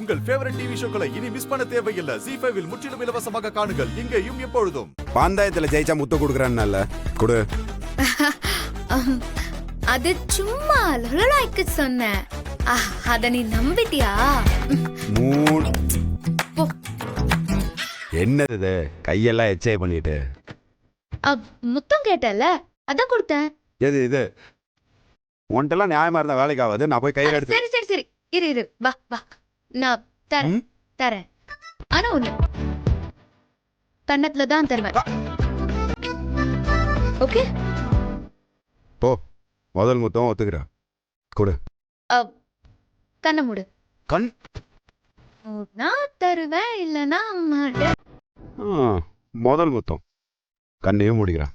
உங்கள் favourite TV ஷோக்களை இனி miss பண்ண தேவையில்லை. ZEE5 இல் முற்றிலும் இலவசமாக காணுங்கள். இங்கேயும் எப்பொழுதும். பந்தாயத்துல ஜெயிச்சா முத்த குடுக்கறான்ல குடு. அது சும்மா லொலலாய்க்கு சொன்னேன். அத நீ நம்பிட்டியா? என்னது கையெல்லாம் எச்சை பண்ணிட்டு முத்தம் கேட்டல அதான் கொடுத்தேன். எது இது உன்ட்டெல்லாம் நியாயமா இருந்தா வேலைக்கு ஆகாது. நான் போய் கையில எடுத்து. சரி சரி சரி இரு இரு வா வா நான் தரேன். ஆனா ஒண்ணு கண்ணத்துல தான் தருவேன். ஓகே போ. முதல் முத்தம் ஒத்துக்கிறேன். கொடு. கண்ணை மூடு. கண் நான் தருவேன் இல்லனா மாட்டேன். முதல் முத்தம் கண்ணையும் முடிக்கிறேன்.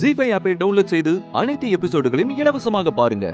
ZEE5 ஆப்பை டவுன்லோட் செய்து அனைத்து எபிசோடுகளையும் இலவசமாக பாருங்க.